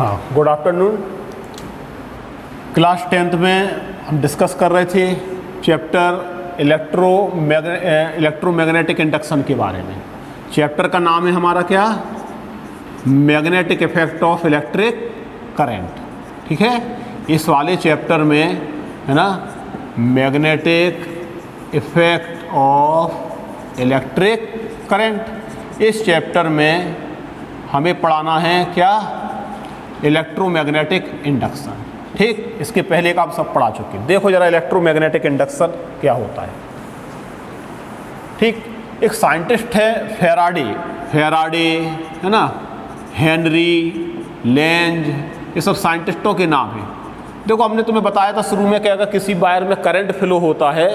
हाँ, good afternoon. Class 10th में हम डिस्कस कर रहे थे चैप्टर इलेक्ट्रोमैग्नेटिक इंडक्शन के बारे में। चैप्टर का नाम है हमारा क्या? Magnetic effect of electric current. ठीक है, इस वाले चैप्टर में है ना, magnetic effect of electric current. इस चैप्टर में हमें पढ़ाना है क्या? Electromagnetic induction. ठीक, इसके पहले का आप सब पढ़ा चुके हैं। देखो जरा इलेक्ट्रोमैग्नेटिक इंडक्शन क्या होता है। ठीक, एक साइंटिस्ट है फेराडे है ना, हेनरी, लेंज, ये सब साइंटिस्टों के नाम हैं। देखो हमने तुम्हें बताया था शुरू में कि अगर किसी वायर में करंट फ्लो होता है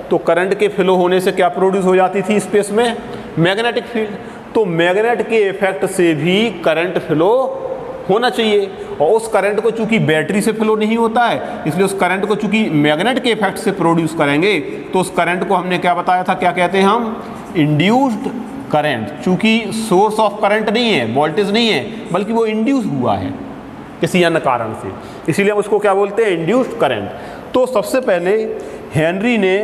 तो करंट के फ्लो होने से क्या प्रोड्यूस हो जाती थी स्पेस में? Magnetic field. तो मैग्नेट के इफेक्ट से भी करंट फ्लो होना चाहिए, और उस करंट को चूंकि बैटरी से फ्लो नहीं होता है, इसलिए उस करंट को चूंकि मैग्नेट के इफेक्ट से प्रोड्यूस करेंगे तो उस करंट को हमने क्या बताया था, क्या कहते हैं हम? Induced current. चूंकि सोर्स ऑफ करंट नहीं है, वोल्टेज नहीं है, बल्कि वो इंड्यूस हुआ है किसी अन्य कारण से, इसीलिए हम उसको क्या बोलते हैं? Induced current. तो सबसे पहले हेनरी ने,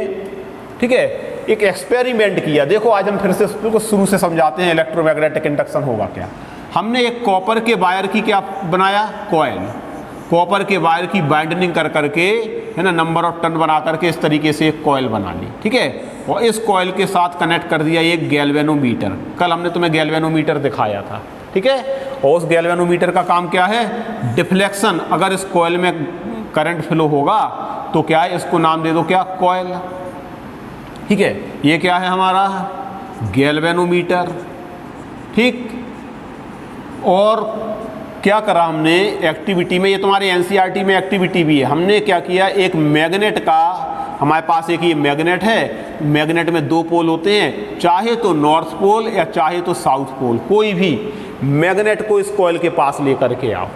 ठीक है, एक एक्सपेरिमेंट किया। देखो आज हम फिर से उसको शुरू से समझाते हैं इलेक्ट्रोमैग्नेटिक इंडक्शन होगा क्या। हमने एक कॉपर के वायर की क्या बनाया? कॉइल। कॉपर के वायर की बाइंडिंग कर करके है ना, नंबर ऑफ टर्न बना करके इस तरीके से एक कॉइल बना ली। ठीक है, और इस कॉइल के साथ कनेक्ट कर दिया एक गैल्वेनोमीटर। कल हमने तुम्हें गैल्वेनोमीटर दिखाया था। ठीक है, और उस गैल्वेनोमीटर का काम क्या है? डिफ्लेक्शन। अगर इस कॉइल में करंट फ्लो होगा तो क्या है, इसको नाम दे दो क्या? कॉइल। ठीक है, ये क्या है हमारा? गैल्वेनोमीटर। ठीक, और क्या करा हमने एक्टिविटी में, ये तुम्हारे एनसीईआरटी में एक्टिविटी भी है। हमने क्या किया, एक मैग्नेट का, हमारे पास एक ये मैग्नेट है, मैग्नेट में दो पोल होते हैं, चाहे तो नॉर्थ पोल या चाहे तो साउथ पोल, कोई भी मैग्नेट को इस कॉइल के पास लेकर के आओ।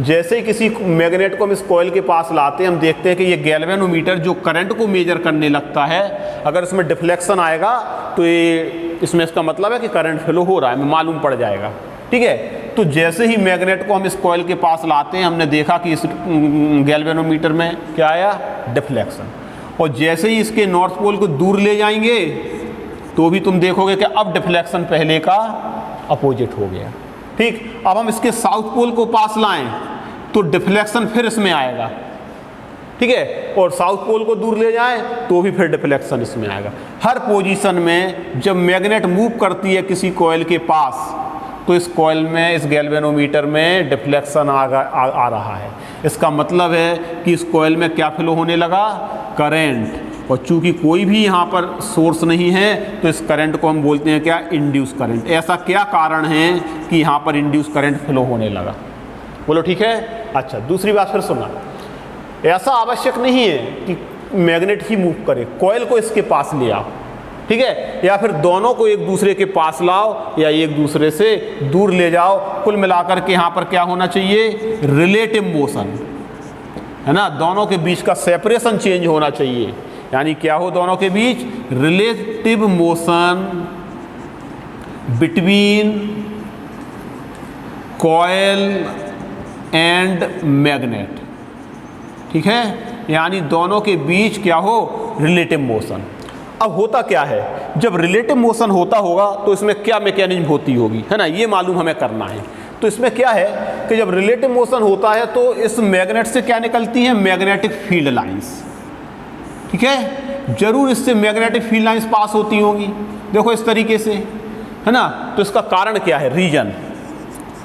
जैसे ही किसी मैग्नेट को हम इस कॉइल के पास लाते हैं, हम देखते हैं कि ये गैल्वेनोमीटर जो करंट को मेजर करने लगता है, अगर इसमें डिफ्लेक्शन आएगा तो ये इसमें इसका मतलब है कि करंट फ्लो हो रहा है, हमें मालूम पड़ जाएगा। ठीक है, तो जैसे ही मैग्नेट को हम इस कॉइल के पास लाते हैं, हमने देखा कि इस गैल्वेनोमीटर में क्या आया? डिफ्लेक्शन। और जैसे ही इसके नॉर्थ पोल को दूर ले जाएंगे तो भी तुम देखोगे कि अब डिफ्लेक्शन पहले का अपोजिट हो गया। ठीक, अब हम इसके साउथ पोल को पास लाएं तो डिफ्लेक्शन फिर इसमें आएगा। ठीक है, और साउथ पोल को दूर ले जाएं तो भी फिर डिफ्लेक्शन इसमें आएगा। हर पोजीशन में जब मैग्नेट मूव करती है किसी कॉइल के पास तो इस कॉइल में, इस गैल्वेनोमीटर में डिफ्लेक्शन आ रहा है। इसका मतलब है कि इस कॉइल में क्या फ्लो होने लगा? करंट। और चूंकि कोई भी यहाँ पर सोर्स नहीं है तो इस करंट को हम बोलते हैं क्या? Induce current. ऐसा क्या कारण है कि यहाँ पर इंड्यूस करंट फ्लो होने लगा? बोलो ठीक है। अच्छा, दूसरी बात फिर सुना, ऐसा आवश्यक नहीं है कि मैग्नेट ही मूव करे, कॉइल को इसके पास ले आओ। ठीक है, या फिर दोनों को एक दूसरे के पास लाओ या एक दूसरे से दूर ले जाओ। कुल मिलाकर के यहाँ पर क्या होना चाहिए? रिलेटिव मोशन, है ना, दोनों के बीच का सेपरेशन चेंज होना चाहिए। यानी क्या हो दोनों के बीच? Relative motion between coil and magnet. ठीक है, यानी दोनों के बीच क्या हो? Relative motion. अब होता क्या है, जब रिलेटिव मोशन होता होगा तो इसमें क्या मैकेनिज्म होती होगी, है ना, ये मालूम हमें करना है। तो इसमें क्या है कि जब रिलेटिव मोशन होता है तो इस मैग्नेट से क्या निकलती हैं? Magnetic field lines. ठीक है, जरूर इससे मैग्नेटिक फील्ड लाइंस पास होती होंगी। देखो इस तरीके से, है ना। तो इसका कारण क्या है? रीजन,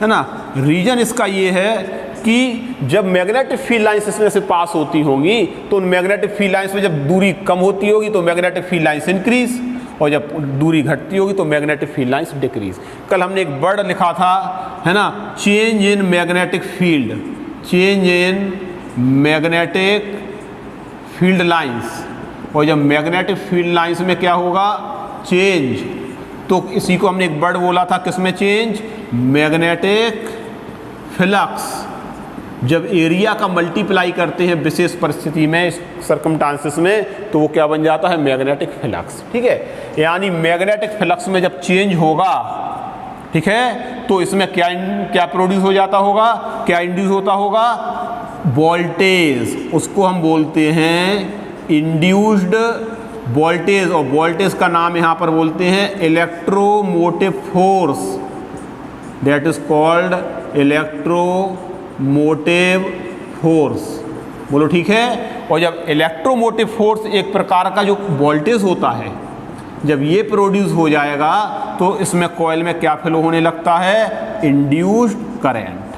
है ना। रीजन इसका ये है कि जब मैग्नेटिक फील्ड लाइंस इसमें से पास होती होंगी तो उन मैग्नेटिक फील्ड लाइंस में जब दूरी कम होती होगी तो मैग्नेटिक फील्ड लाइंस इंक्रीज, और जब दूरी घटती होगी तो मैग्नेटिक फील्ड लाइंस डिक्रीज। कल हमने एक वर्ड लिखा था, है ना, change in magnetic field, change in magnetic field lines. और जब मैग्नेटिक फील्ड लाइंस में क्या होगा? चेंज, तो इसी को हमने एक वर्ड बोला था, किसमें चेंज? Magnetic flux. जब एरिया का मल्टीप्लाई करते हैं विशेष परिस्थिति में, सर्कमस्टांसेस में, तो वो क्या बन जाता है? Magnetic flux. ठीक है, यानी मैग्नेटिक फ्लक्स में जब चेंज होगा, ठीक है, तो इसमें क्या क्या प्रोड्यूस हो जाता होगा, क्या इंड्यूस होता होगा, वोल्टेज, उसको हम बोलते हैं इंड्यूस्ड वोल्टेज, और वोल्टेज का नाम यहाँ पर बोलते हैं electromotive force, that is called electromotive force. बोलो ठीक है। और जब इलेक्ट्रोमोटिव फोर्स एक प्रकार का जो वोल्टेज होता है, जब ये प्रोड्यूस हो जाएगा तो इसमें कॉइल में क्या फ्लो होने लगता है, इंड्यूस्ड करंट।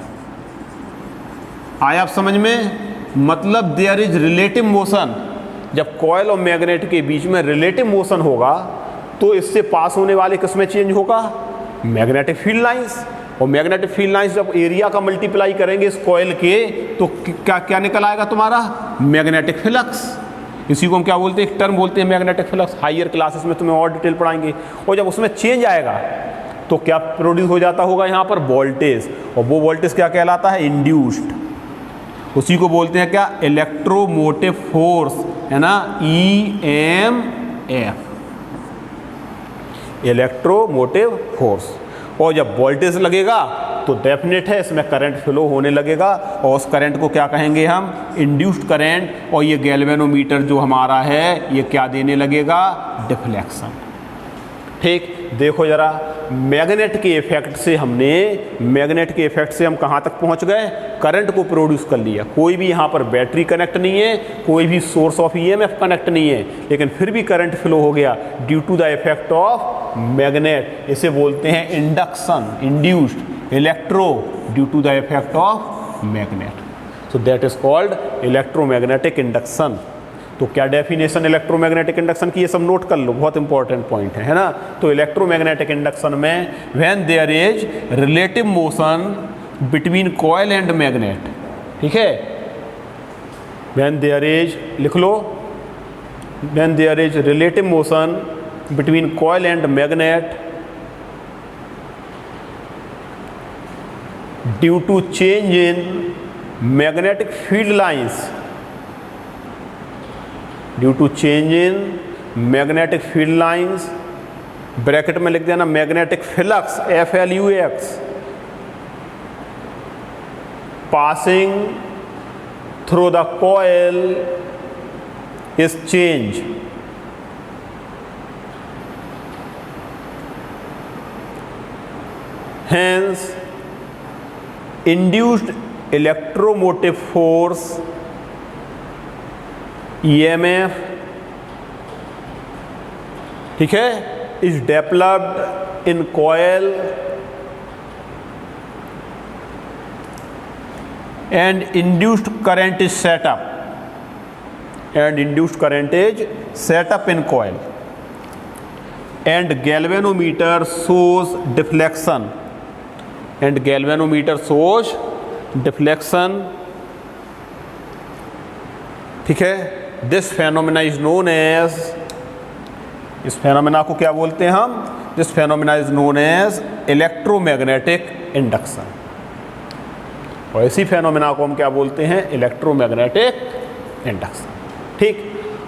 आया आप समझ में? मतलब देयर इज रिलेटिव मोशन। जब कॉइल और मैग्नेट के बीच में रिलेटिव मोशन होगा तो इससे पास होने वाले किसमें चेंज होगा, मैग्नेटिक फील्ड लाइंस। और मैग्नेटिक फील्ड लाइंस जब एरिया का मल्टीप्लाई करेंगे इस कॉइल के तो क्या क्या निकल आएगा तुम्हारा, मैग्नेटिक फ्लक्स। इसी को हम क्या बोलते हैं, एक टर्म बोलते हैं मैग्नेटिक फ्लक्स। हायर क्लासेस में तुम्हें और डिटेल पढ़ाएंगे। और जब उसमें चेंज आएगा तो क्या प्रोड्यूस हो जाता होगा यहाँ पर, वोल्टेज। और वो वोल्टेज क्या कहलाता है, इंड्यूस्ड। उसी को बोलते हैं क्या, इलेक्ट्रोमोटिव फोर्स, है ना, EMF, इलेक्ट्रोमोटिव फोर्स। और जब वोल्टेज लगेगा तो डेफिनेट है इसमें करंट फ्लो होने लगेगा, और उस करंट को क्या कहेंगे हम, इंड्यूस्ड करंट। और ये गैल्वेनोमीटर जो हमारा है ये क्या देने लगेगा, डिफ्लेक्शन। ठीक, देखो जरा, मैग्नेट के इफेक्ट से हम कहाँ तक पहुँच गए, करंट को प्रोड्यूस कर लिया। कोई भी यहाँ पर बैटरी कनेक्ट नहीं है, कोई भी सोर्स ऑफ EMF कनेक्ट नहीं है, लेकिन फिर भी करंट फ्लो हो गया due to the effect of magnet. इसे बोलते हैं induction, induced electro due to the effect of magnet. So that is called electromagnetic induction. तो क्या डेफिनेशन इलेक्ट्रोमैग्नेटिक इंडक्शन की, ये सब नोट कर लो, बहुत इंपॉर्टेंट पॉइंट है ना। तो इलेक्ट्रोमैग्नेटिक इंडक्शन में when there is relative motion between coil and magnet, ठीक है, व्हेन देयर इज, लिख लो, when there is relative motion between coil and magnet due to change in magnetic field lines, due to change in magnetic field lines, bracket में लिख देना magnetic flux, FLUX, passing through the coil is change. Hence, induced electromotive force EMF, ठीक है, is developed in coil and induced current is set up, and induced current is set up in coil, and galvanometer shows deflection, and galvanometer shows deflection, ठीक है। This phenomena is known as, इस phenomena को क्या बोलते हैं हम, this phenomena is known as electromagnetic induction. और इसी फेनोमेना को हम क्या बोलते हैं, इलेक्ट्रोमैग्नेटिक इंडक्शन। ठीक,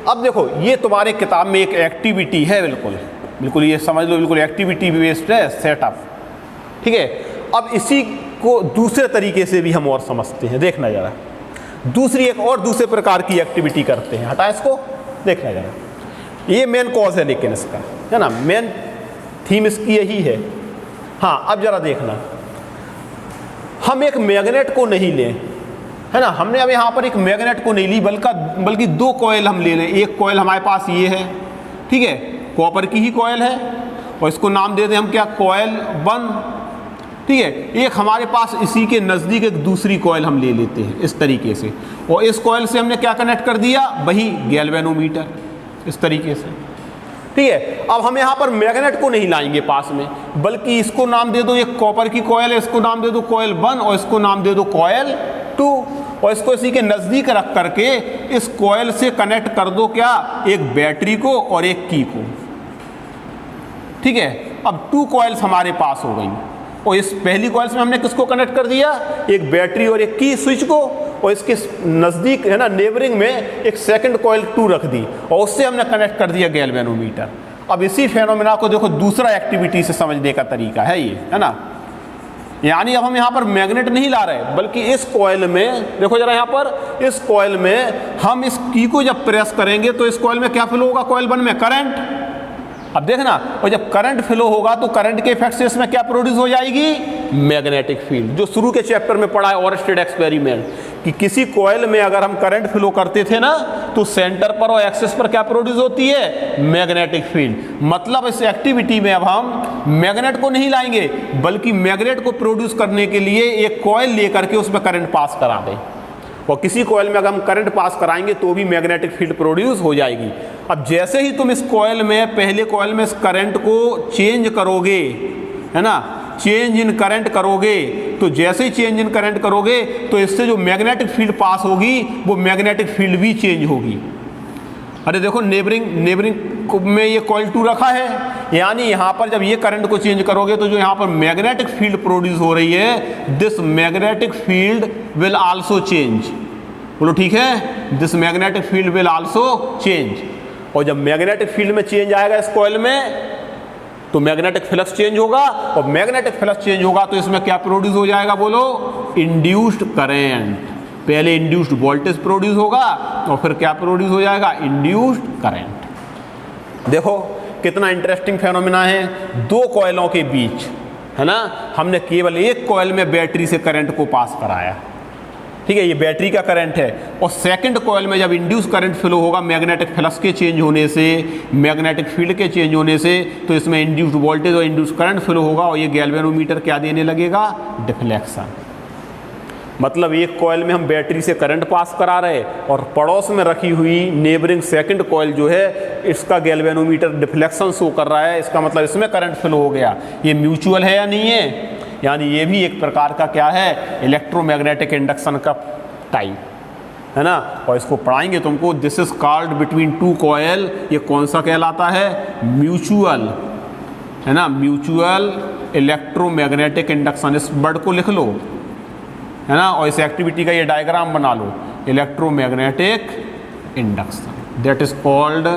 अब देखो ये तुम्हारे किताब में एक एक्टिविटी है, बिल्कुल बिल्कुल ये समझ लो, बिल्कुल एक्टिविटी बेस्ड है सेटअप, ठीक है। अब इसी को दूसरे तरीके से भी हम और समझते हैं, देखना जरा, दूसरी एक और दूसरे प्रकार की एक्टिविटी करते हैं। हटा इसको, देखना जरा, ये मेन कॉज है लेकिन इसका, है ना, मेन थीम इसकी यही है। हाँ, अब जरा देखना, हम एक मैग्नेट को नहीं लें, है ना, हमने अब यहाँ पर एक मैग्नेट को नहीं ली, बल्कि दो कॉइल हम ले लें। एक कॉइल हमारे पास ये है, ठीक है, कॉपर की ही कॉइल है, और इसको नाम दे दें हम क्या, कॉइल 1, ठीक है। एक हमारे पास इसी के नज़दीक एक दूसरी कॉइल हम ले लेते हैं इस तरीके से, और इस कॉइल से हमने क्या कनेक्ट कर दिया, वही गैल्वेनोमीटर, इस तरीके से, ठीक है। अब हम यहाँ पर मैग्नेट को नहीं लाएंगे पास में, बल्कि इसको नाम दे दो, एक कॉपर की कॉइल है, इसको नाम दे दो कॉइल 1, और इसको नाम दे दो कॉइल 2, और इसको इसी के नज़दीक रख करके इस कॉइल से कनेक्ट कर दो क्या, एक बैटरी को और एक की को, ठीक है। अब 2 कॉइल्स हमारे पास हो गई, और इस पहली कॉइल में हमने किसको कनेक्ट कर दिया, एक बैटरी और एक की स्विच को, और इसके नज़दीक, है ना, नेबरिंग में एक सेकंड कॉइल 2 रख दी, और उससे हमने कनेक्ट कर दिया गैल्वेनोमीटर। अब इसी फेनोमेना को देखो दूसरा एक्टिविटी से समझने का तरीका है ये, है ना। यानी अब हम यहाँ पर मैग्नेट नहीं ला रहे, बल्कि इस कॉइल में देखो जरा, यहाँ पर इस कॉइल में हम इस की को जब प्रेस करेंगे तो इस कॉइल में क्या फ्लो होगा, कॉइल 1 में करंट। अब देखना, और जब करंट फ्लो होगा तो करंट के इफेक्ट से इसमें क्या प्रोड्यूस हो जाएगी, मैग्नेटिक फील्ड। जो शुरू के चैप्टर में पढ़ा है ओरस्टेड एक्सपेरिमेंट, कि किसी कॉइल में अगर हम करंट फ्लो करते थे ना तो सेंटर पर और एक्सिस पर क्या प्रोड्यूस होती है, मैग्नेटिक फील्ड। मतलब इस एक्टिविटी में अब हम मैग्नेट को नहीं लाएंगे, बल्कि मैग्नेट को प्रोड्यूस करने के लिए एक कॉइल लेकर के उसमें करंट पास करा दें, और किसी कॉइल में अगर हम करंट पास कराएंगे तो भी मैग्नेटिक फील्ड प्रोड्यूस हो जाएगी। अब जैसे ही तुम इस कॉइल में, पहले कॉइल में इस करंट को चेंज करोगे, है ना, चेंज इन करंट करोगे, तो जैसे ही चेंज इन करंट करोगे तो इससे जो मैग्नेटिक फील्ड पास होगी वो मैग्नेटिक फील्ड भी चेंज होगी। अरे देखो, नेबरिंग में ये कॉइल 2 रखा है, यानी यहाँ पर जब ये करंट को चेंज करोगे तो जो यहाँ पर मैग्नेटिक फील्ड प्रोड्यूस हो रही है, this magnetic field will also change. बोलो ठीक है, this magnetic field will also change. और जब मैग्नेटिक फील्ड में चेंज आएगा इस कॉइल में तो मैग्नेटिक फ्लक्स चेंज होगा, और मैग्नेटिक फ्लक्स चेंज होगा तो इसमें क्या प्रोड्यूस हो जाएगा, बोलो, इंड्यूस्ड करंट। पहले इंड्यूस्ड वोल्टेज प्रोड्यूस होगा और फिर क्या प्रोड्यूस हो जाएगा, इंड्यूस्ड करंट। देखो कितना इंटरेस्टिंग फेनोमेना है, दो कॉइलों के बीच, है ना, हमने केवल एक कॉइल में बैटरी से करंट को पास कराया, ठीक है, ये बैटरी का करंट है। और सेकंड कॉइल में जब इंड्यूस करंट फ्लो होगा मैग्नेटिक फ्लक्स के चेंज होने से, मैग्नेटिक फील्ड के चेंज होने से, तो इसमें इंड्यूस्ड वोल्टेज और इंड्यूस करंट फ्लो होगा, और ये गैल्वेनोमीटर क्या देने लगेगा, डिफ्लेक्शन। मतलब एक कॉइल में हम बैटरी से करंट पास करा रहे और पड़ोस में रखी हुई नेबरिंग सेकंड कॉइल जो है इसका गैल्वेनोमीटर डिफ्लेक्शन शो कर रहा है, इसका मतलब इसमें करंट फ्लो हो गया। ये म्यूचुअल है या नहीं है, यानी ये भी एक प्रकार का क्या है, इलेक्ट्रोमैग्नेटिक इंडक्शन का टाइप, है ना। और इसको पढ़ाएंगे तुमको, this is called between two coil, ये कौन सा कहलाता है, म्यूचुअल, है ना, म्यूचुअल इलेक्ट्रोमैग्नेटिक इंडक्शन। इस वर्ड को लिख लो, है ना, और इस एक्टिविटी का ये डायग्राम बना लो, electromagnetic induction, that is called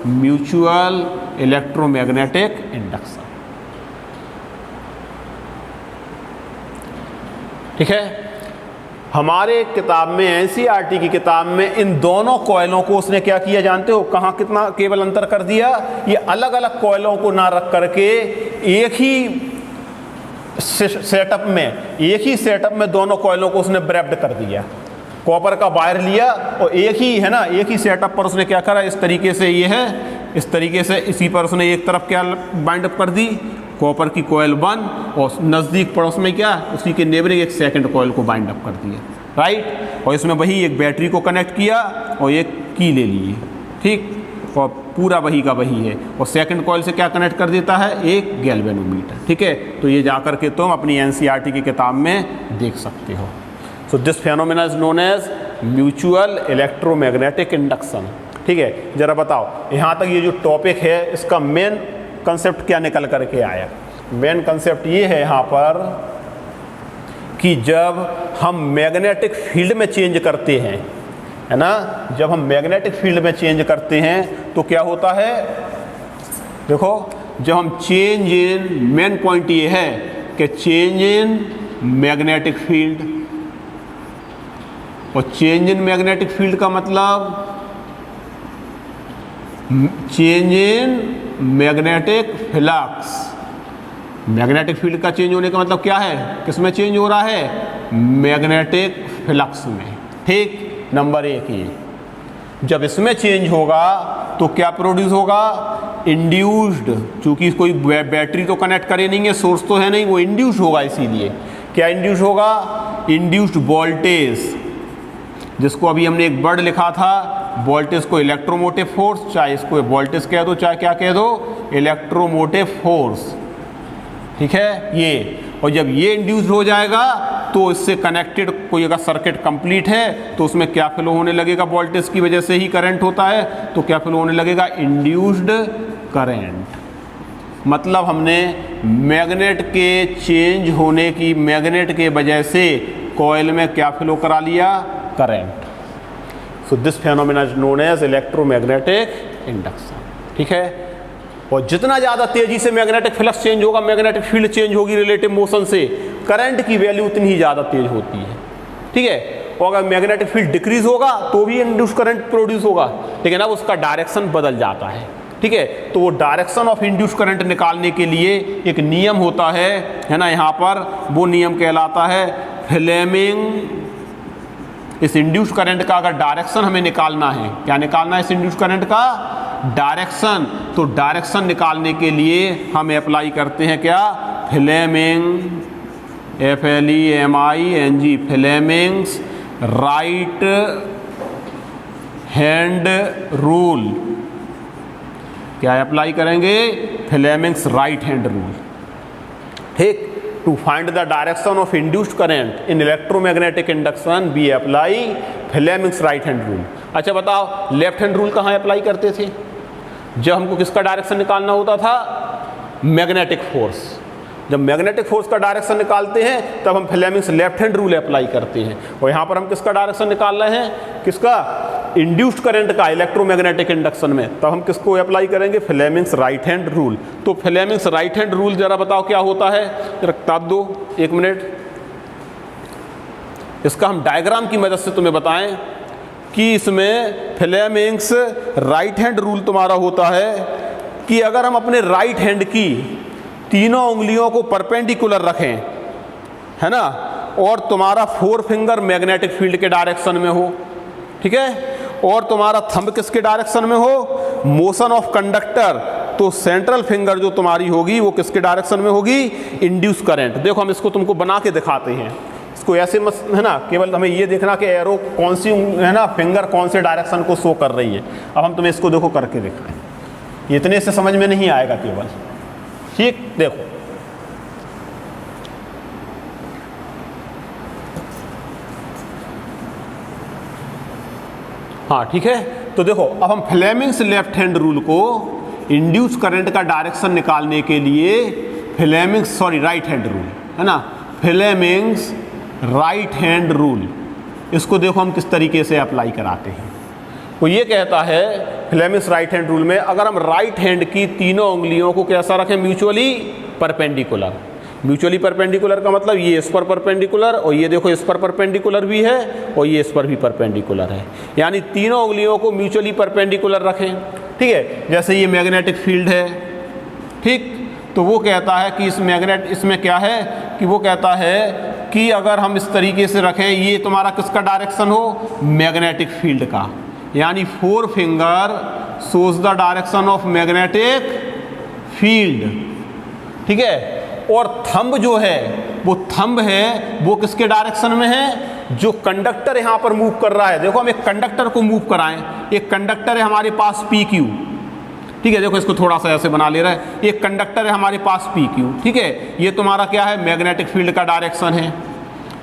mutual electromagnetic induction. ठीक है, हमारे किताब में, एनसीईआरटी की किताब में इन दोनों कॉइलों को उसने क्या किया जानते हो, कहाँ कितना केवल अंतर कर दिया, ये अलग अलग कॉइलों को ना रख करके एक ही सेटअप में दोनों कॉइलों को उसने ब्रैप्ड कर दिया। कॉपर का वायर लिया और एक ही, है ना, एक ही सेटअप पर उसने क्या करा, इस तरीके से ये है, इस तरीके से इसी पर उसने एक तरफ क्या बाइंड अप कर दी, कॉपर की कॉइल 1, और नज़दीक पड़ोस में क्या, उसी के नेबरिंग एक सेकंड कॉइल को बाइंड अप कर दिया, राइट। और इसमें वही एक बैटरी को कनेक्ट किया और एक की ले लिए, ठीक, और पूरा वही का वही है। और सेकंड कॉइल से क्या कनेक्ट कर देता है, एक गैल्वेनोमीटर, ठीक है। तो ये जाकर के तुम अपनी एनसीईआरटी की किताब में देख सकते हो। So this phenomena is known as mutual electromagnetic induction, ठीक है। जरा बताओ यहाँ तक ये जो टॉपिक है इसका मेन कंसेप्ट क्या निकल करके आया। मेन कंसेप्ट ये है यहाँ पर कि जब हम मैग्नेटिक फील्ड में चेंज करते हैं, है ना, जब हम मैग्नेटिक फील्ड में चेंज करते हैं तो क्या होता है, देखो, जब हम चेंज इन, मेन पॉइंट ये है कि चेंज इन मैग्नेटिक फील्ड, और चेंज इन मैग्नेटिक फील्ड का मतलब change in magnetic flux. Magnetic field का चेंज होने का मतलब क्या है, किस में चेंज हो रहा है, मैग्नेटिक फ्लक्स में, ठीक। नंबर 1 ये, जब इसमें चेंज होगा तो क्या प्रोड्यूस होगा, इंड्यूस्ड, चूंकि कोई बैटरी तो कनेक्ट करे नहीं है, सोर्स तो है नहीं, वो इंड्यूस्ड होगा। इसीलिए क्या इंड्यूस्ड होगा, इंड्यूस्ड वोल्टेज, जिसको अभी हमने एक वर्ड लिखा था, वोल्टेज को इलेक्ट्रोमोटिव फोर्स, चाहे इसको वोल्टेज कह दो चाहे क्या कह दो, इलेक्ट्रोमोटिव फोर्स, ठीक है ये। और जब ये इंड्यूस्ड हो जाएगा तो इससे कनेक्टेड कोई अगर सर्किट कंप्लीट है तो उसमें क्या फ्लो होने लगेगा, वोल्टेज की वजह से ही करंट होता है, तो क्या फ्लो होने लगेगा, इंड्यूस्ड करंट। मतलब हमने मैग्नेट के चेंज होने की, मैग्नेट के वजह से कॉइल में क्या फ्लो करा लिया, current. So this phenomena is known as electromagnetic induction, ठीक है। और जितना ज़्यादा तेज़ी से मैग्नेटिक फ्लक्स चेंज होगा, मैग्नेटिक फील्ड चेंज होगी रिलेटिव मोशन से, करंट की वैल्यू उतनी ही ज़्यादा तेज होती है। ठीक है, और अगर मैग्नेटिक फील्ड डिक्रीज होगा तो भी इंड्यूस करंट प्रोड्यूस होगा, लेकिन अब उसका डायरेक्शन बदल जाता है। ठीक है, तो वो डायरेक्शन ऑफ इंड्यूस करंट निकालने के लिए एक नियम होता है ना, यहाँ पर वो नियम कहलाता है फ्लेमिंग। इस इंड्यूस करंट का अगर डायरेक्शन हमें निकालना है, क्या निकालना है इस इंड्यूस करंट का डायरेक्शन, तो डायरेक्शन निकालने के लिए हम अप्लाई करते हैं क्या, Fleming, FLEMING, Fleming's right hand rule. क्या अप्लाई करेंगे, फ्लेमिंग्स राइट हैंड रूल। ठीक, to find the direction of induced current in electromagnetic induction we apply Fleming's right hand rule. अच्छा बताओ, लेफ्ट हैंड रूल कहाँ apply करते थे, जब हमको किसका डायरेक्शन निकालना होता था, मैग्नेटिक फोर्स। जब मैग्नेटिक फोर्स का डायरेक्शन निकालते हैं तब हम Fleming's left hand rule apply करते हैं। और यहाँ पर हम किसका डायरेक्शन निकाल रहे हैं, किसका, इंड्यूस्ड करंट का इलेक्ट्रोमैग्नेटिक इंडक्शन में, तब हम किसको अप्लाई करेंगे, फ्लेमिंग्स राइट हैंड रूल। तो फ्लेमिंग्स राइट हैंड रूल जरा बताओ क्या होता है, जरा किताब दो 1 मिनट। इसका हम डायग्राम की मदद से तुम्हें बताएं कि इसमें फ्लेमिंग्स राइट हैंड रूल तुम्हारा होता है कि अगर हम अपने राइट हैंड की तीनों उंगलियों को परपेंडिकुलर रखें, है ना, और तुम्हारा 4 फिंगर मैग्नेटिक फील्ड के डायरेक्शन में हो, ठीक है, और तुम्हारा थंब किसके डायरेक्शन में हो, मोशन ऑफ कंडक्टर, तो सेंट्रल फिंगर जो तुम्हारी होगी वो किसके डायरेक्शन में होगी, इंड्यूस करंट। देखो हम इसको तुमको बना के दिखाते हैं, इसको ऐसे मत, है ना, केवल हमें ये देखना कि एरो कौन सी, है ना, फिंगर कौन से डायरेक्शन को शो कर रही है। अब हम तुम्हें इसको देखो करके दिखाएं, ये इतने से समझ में नहीं आएगा केवल। ठीक, देखो हाँ ठीक है, तो देखो अब हम फ्लेमिंग्स लेफ्ट हैंड रूल को इंड्यूस करंट का डायरेक्शन निकालने के लिए फ्लेमिंग्स राइट हैंड रूल, है ना, फ्लेमिंग्स राइट हैंड रूल, इसको देखो हम किस तरीके से अप्लाई कराते हैं। वो ये कहता है फ्लेमिंग्स राइट हैंड रूल में, अगर हम राइट हैंड की तीनों उंगलियों को कैसा रखें, म्यूचुअली परपेंडिकुलर। म्यूचुअली परपेंडिकुलर का मतलब ये इस पर परपेंडिकुलर, और ये देखो इस पर परपेंडिकुलर भी है, और ये इस पर भी परपेंडिकुलर है, यानी तीनों उंगलियों को म्यूचुअली परपेंडिकुलर रखें। ठीक है, जैसे ये मैग्नेटिक फील्ड है, ठीक, तो वो कहता है कि इसमें क्या है कि वो कहता है कि अगर हम इस तरीके से रखें, ये तुम्हारा किसका डायरेक्शन हो, मैग्नेटिक फील्ड का, यानी 4 finger shows the direction of magnetic field. ठीक है, और थंब जो है वो किसके डायरेक्शन में है, जो कंडक्टर यहां पर मूव कर रहा है। देखो हम एक कंडक्टर को मूव कराएं, एक कंडक्टर है हमारे पास PQ, ठीक है, देखो इसको थोड़ा सा ऐसे बना ले रहा है, एक कंडक्टर है हमारे पास PQ, ठीक है, ये तुम्हारा क्या है, मैग्नेटिक फील्ड का डायरेक्शन है।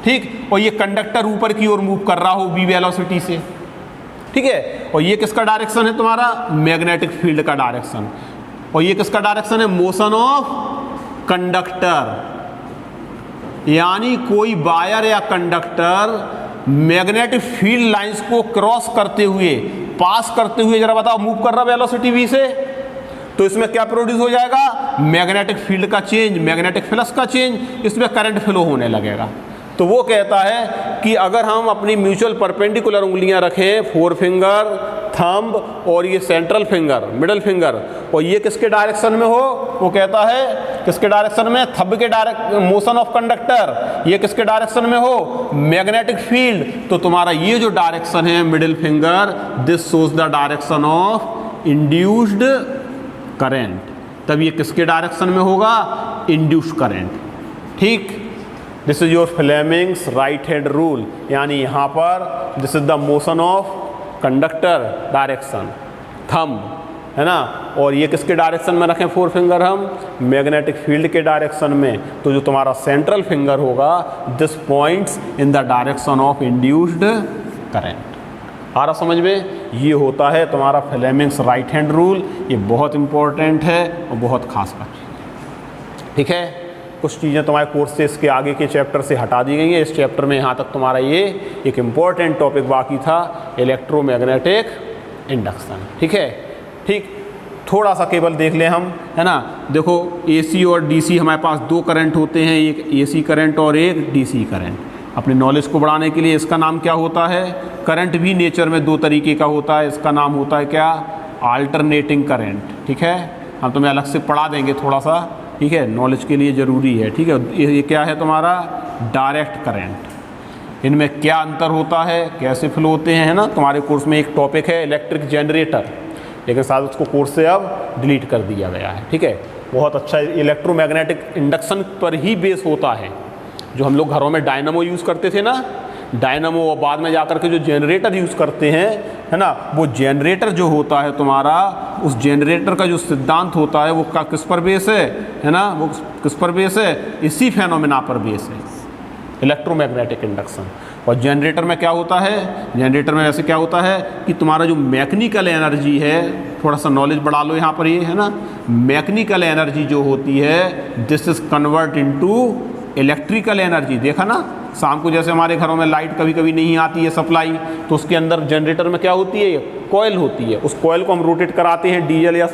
ठीक, और ये कंडक्टर ऊपर की ओर मूव कर रहा हो v वेलोसिटी से, ठीक है, और ये किसका डायरेक्शन है, तुम्हारा मैग्नेटिक फील्ड का डायरेक्शन, और ये किसका डायरेक्शन है, मोशन ऑफ कंडक्टर, यानी कोई वायर या कंडक्टर मैग्नेटिक फील्ड लाइंस को क्रॉस करते हुए, पास करते हुए, जरा बताओ, मूव कर रहा वेलोसिटी v से, तो इसमें क्या प्रोड्यूस हो जाएगा, मैग्नेटिक फील्ड का चेंज, मैग्नेटिक फ्लक्स का चेंज, इसमें करंट फ्लो होने लगेगा। तो वो कहता है कि अगर हम अपनी म्यूचुअल परपेंडिकुलर उंगलियां रखें, 4 फिंगर, थंब और ये सेंट्रल फिंगर, मिडल फिंगर, और ये किसके डायरेक्शन में हो, वो कहता है किसके डायरेक्शन में, थंब के मोशन ऑफ कंडक्टर, ये किसके डायरेक्शन में हो, मैग्नेटिक फील्ड, तो तुम्हारा ये जो डायरेक्शन है middle finger, this shows the direction of induced current, तब ये किसके डायरेक्शन में होगा, इंड्यूस्ड करंट। ठीक, this is your Fleming's right hand rule, यानी यहाँ पर this is the motion of conductor direction, thumb, है ना, और ये किसके डायरेक्शन में रखें 4 फिंगर हम, मैग्नेटिक फील्ड के डायरेक्शन में, तो जो तुम्हारा सेंट्रल फिंगर होगा, this points in the direction of induced current. आ रहा समझ में, ये होता है तुम्हारा फ्लेमिंग्स राइट हैंड रूल, ये बहुत इंपॉर्टेंट है और बहुत खास बात। ठीक है, कुछ चीज़ें तुम्हारे कोर्स से इसके आगे के चैप्टर से हटा दी गई हैं, इस चैप्टर में यहाँ तक तुम्हारा ये एक इम्पॉर्टेंट टॉपिक बाकी था, इलेक्ट्रोमैग्नेटिक इंडक्शन। ठीक है, ठीक, थोड़ा सा केवल देख लें हम, है ना। देखो AC और DC हमारे पास दो करंट होते हैं, एक AC करंट और एक DC करंट। अपनी नॉलेज को बढ़ाने के लिए इसका नाम क्या होता है, करंट भी नेचर में दो तरीके का होता है, इसका नाम होता है क्या, अल्टरनेटिंग करंट। ठीक है, हम तुम्हें अलग से पढ़ा देंगे थोड़ा सा, ठीक है, नॉलेज के लिए ज़रूरी है। ठीक है, ये क्या है तुम्हारा डायरेक्ट करंट। इनमें क्या अंतर होता है, कैसे फ्लो होते हैं, है ना। तुम्हारे कोर्स में एक टॉपिक है इलेक्ट्रिक जनरेटर, लेकिन साथ उसको कोर्स से अब डिलीट कर दिया गया है। ठीक है, बहुत अच्छा इलेक्ट्रोमैग्नेटिक इंडक्शन पर ही बेस होता है। जो हम लोग घरों में डायनामो यूज़ करते थे ना, डायनामो, और बाद में जाकर के जो जनरेटर यूज़ करते हैं, है ना, वो जनरेटर जो होता है तुम्हारा, उस जनरेटर का जो सिद्धांत होता है वो किस पर बेस है ना, वो किस पर बेस है, इसी फेनोमेना पर बेस है, इलेक्ट्रोमैग्नेटिक इंडक्शन। और जनरेटर में क्या होता है, जनरेटर में वैसे क्या होता है कि तुम्हारा जो मैकेनिकल एनर्जी है, थोड़ा सा नॉलेज बढ़ा लो यहाँ पर, ये है ना, मैकेनिकल एनर्जी जो होती है this is convert into electrical energy. देखा ना, शाम को जैसे हमारे घरों में लाइट कभी कभी नहीं आती है सप्लाई, तो उसके अंदर जनरेटर में क्या होती है, कॉयल होती है। उस कॉयल को हम रोटेट कराते हैं डीजल या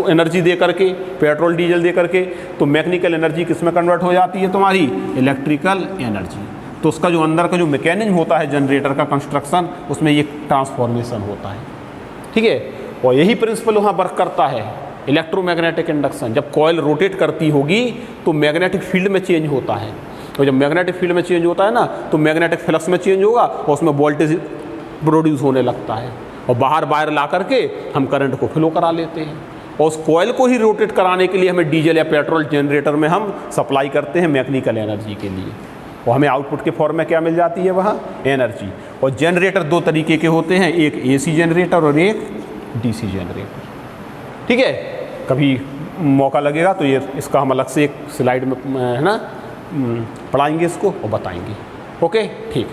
एनर्जी दे करके, पेट्रोल डीजल दे करके, तो मैकेनिकल एनर्जी किस में कन्वर्ट हो जाती है तुम्हारी, इलेक्ट्रिकल एनर्जी। तो उसका जो अंदर का जो मैकेनिज्म होता है जनरेटर का कंस्ट्रक्शन, उसमें ये ट्रांसफॉर्मेशन होता है। ठीक है, और यही प्रिंसिपल वहाँ वर्क करता है, इलेक्ट्रोमैग्नेटिक इंडक्शन। जब कॉयल रोटेट करती होगी तो मैग्नेटिक फील्ड में चेंज होता है, और जब मैग्नेटिक फील्ड में चेंज होता है ना, तो मैग्नेटिक फ्लक्स में चेंज होगा और उसमें वोल्टेज प्रोड्यूस होने लगता है, और बाहर वायर ला करके हम करंट को फ्लो करा लेते हैं। और उस कॉयल को ही रोटेट कराने के लिए हमें डीजल या पेट्रोल जनरेटर में हम सप्लाई करते हैं मैकेनिकल एनर्जी के लिए, और हमें आउटपुट के फॉर्म में क्या मिल जाती है, वहाँ एनर्जी। और जनरेटर दो तरीके के होते हैं, एक AC जनरेटर और एक DC जनरेटर। ठीक है, कभी मौका लगेगा तो ये इसका हम अलग से एक स्लाइड में, है ना, पढ़ाएंगे इसको और बताएंगे। ओके, ठीक।